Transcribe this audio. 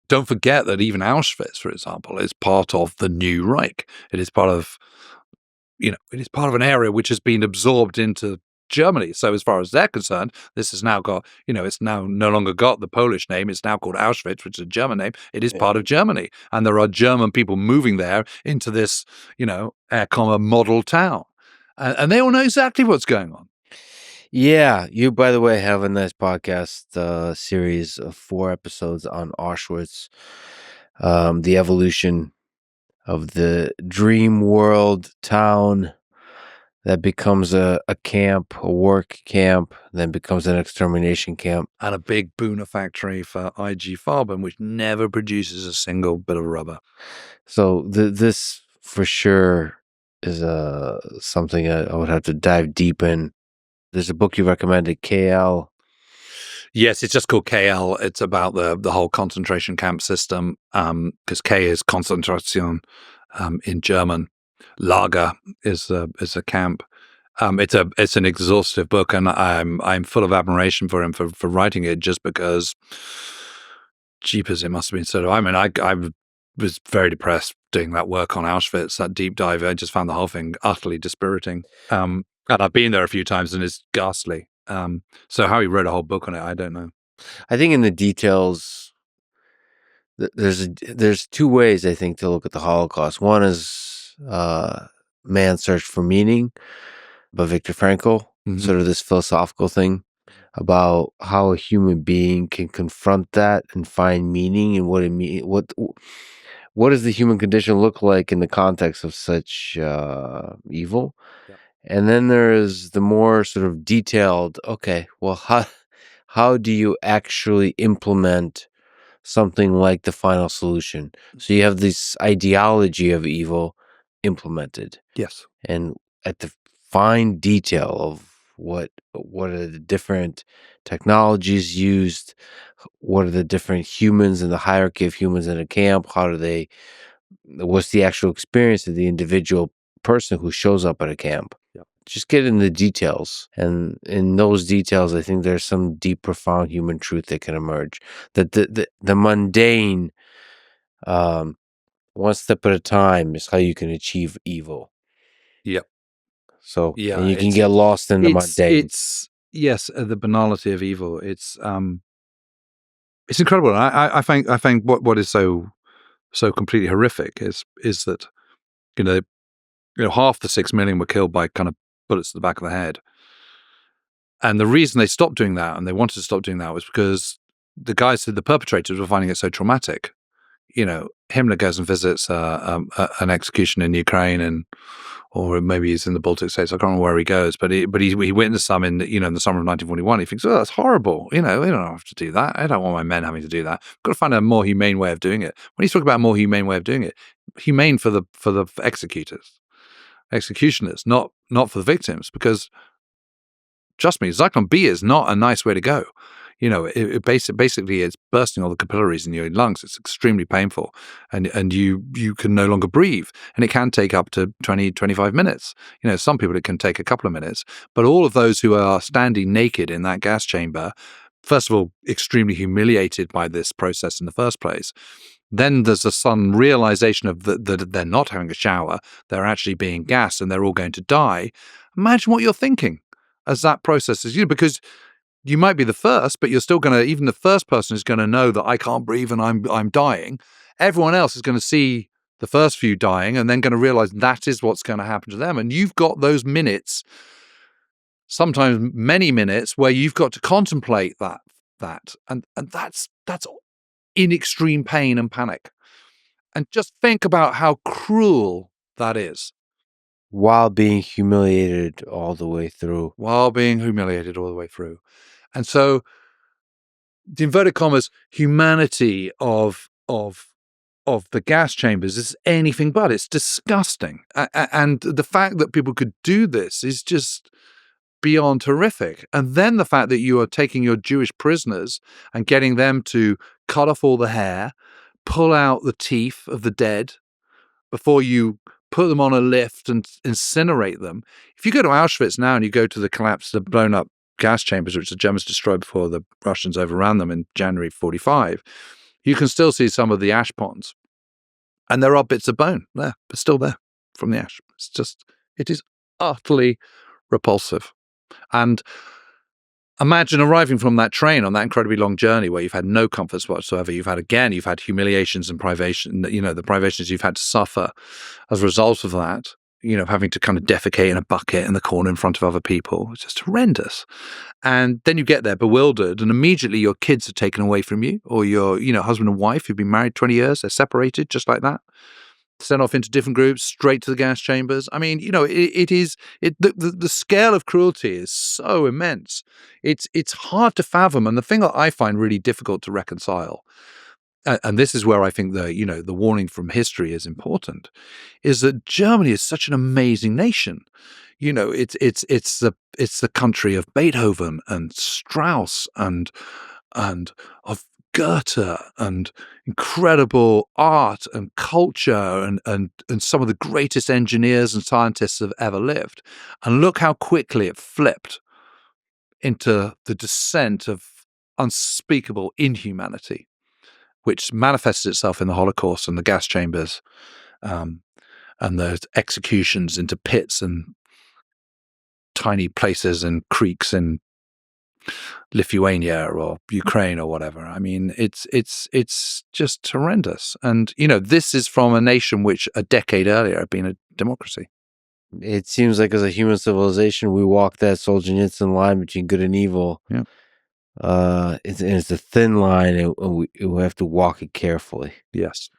don't forget that even Auschwitz, for example, is part of the new Reich. It is part of, it is part of an area which has been absorbed into Germany. So as far as they're concerned, this has now got, it's now no longer got the Polish name. It's now called Auschwitz, which is a German name. It is part of Germany. And there are German people moving there into this, air comma model town. And they all know exactly what's going on. Yeah, you, by the way, have a nice podcast series of 4 episodes on Auschwitz, the evolution of the dream world town that becomes a camp, a work camp, then becomes an extermination camp. And a big Buna factory for IG Farben, which never produces a single bit of rubber. So this, for sure, is something I would have to dive deep in. There's a book you recommended, KL. Yes, it's just called KL. It's about the whole concentration camp system, because K is Konzentration in German. Lager is a camp. It's an exhaustive book, and I'm full of admiration for him for writing it, just because, jeepers, it must have been sort of. I mean, I was very depressed doing that work on Auschwitz, that deep dive. I just found the whole thing utterly dispiriting. And I've been there a few times, and it's ghastly. So how he wrote a whole book on it, I don't know. I think in the details, there's 2 ways, I think, to look at the Holocaust. One is Man's Search for Meaning by Viktor Frankl, sort of this philosophical thing about how a human being can confront that and find meaning, and what it mean. What does the human condition look like in the context of such evil? Yeah. And then there is the more sort of detailed, okay, well, how do you actually implement something like the final solution? So you have this ideology of evil implemented. Yes. And at the fine detail of what are the different technologies used, what are the different humans in the hierarchy of humans in a camp, what's the actual experience of the individual person who shows up at a camp. Yeah. Just get in the details, and in those details, I think there's some deep, profound human truth that can emerge. That the mundane, one step at a time, is how you can achieve evil. Yep. So yeah, and you can get lost in the mundane. Yes, the banality of evil. It's incredible. I think what is so completely horrific is that half the 6 million were killed by kind of bullets to the back of the head. And the reason they stopped doing that, and they wanted to stop doing that, was because the perpetrators were finding it so traumatic. Himmler goes and visits an execution in Ukraine, or maybe he's in the Baltic states. I can't remember where he goes, but he witnessed some in the summer of 1941. He thinks, oh, that's horrible. We don't have to do that. I don't want my men having to do that. We've got to find a more humane way of doing it. When he's talking about a more humane way of doing it, humane for the executioners, not for the victims, because trust me, Zyklon B is not a nice way to go. It basically it's bursting all the capillaries in your lungs. It's extremely painful, and you can no longer breathe, and it can take up to 20, 25 minutes. Some people it can take a couple of minutes, but all of those who are standing naked in that gas chamber, first of all, extremely humiliated by this process in the first place. Then there's a sudden realization of that they're not having a shower, they're actually being gassed, and they're all going to die. Imagine what you're thinking as that process is, because you might be the first, but you're still going to, even the first person is going to know that I can't breathe and I'm dying. Everyone else is going to see the first few dying and then going to realize that is what's going to happen to them. And you've got those minutes, sometimes many minutes, where you've got to contemplate that. And that's in extreme pain and panic. And just think about how cruel that is. While being humiliated all the way through. And so the inverted commas humanity of the gas chambers is anything but. It's disgusting. And the fact that people could do this is just beyond horrific. And then the fact that you are taking your Jewish prisoners and getting them to cut off all the hair, pull out the teeth of the dead before you put them on a lift and incinerate them. If you go to Auschwitz now and you go to the collapsed, the blown up gas chambers, which the Germans destroyed before the Russians overran them in January 1945, you can still see some of the ash ponds. And there are bits of bone there, but still there from the ash. It is utterly repulsive. And imagine arriving from that train on that incredibly long journey where you've had no comforts whatsoever. You've had humiliations and privation, the privations you've had to suffer as a result of that, having to kind of defecate in a bucket in the corner in front of other people. It's just horrendous. And then you get there bewildered, and immediately your kids are taken away from you, or your, husband and wife who've been married 20 years, they're separated just like that. Sent off into different groups, straight to the gas chambers. I mean, the scale of cruelty is so immense. It's hard to fathom. And the thing that I find really difficult to reconcile, and this is where I think the warning from history is important, is that Germany is such an amazing nation. It's the country of Beethoven and Strauss and of Goethe and incredible art and culture and some of the greatest engineers and scientists have ever lived. And look how quickly it flipped into the descent of unspeakable inhumanity, which manifested itself in the Holocaust and the gas chambers, and the executions into pits and tiny places and creeks in Lithuania or Ukraine or whatever. I mean, it's just horrendous. And, this is from a nation which a decade earlier had been a democracy. It seems like as a human civilization, we walk that Solzhenitsyn line between good and evil. Yeah. It's a thin line, and we have to walk it carefully. Yes.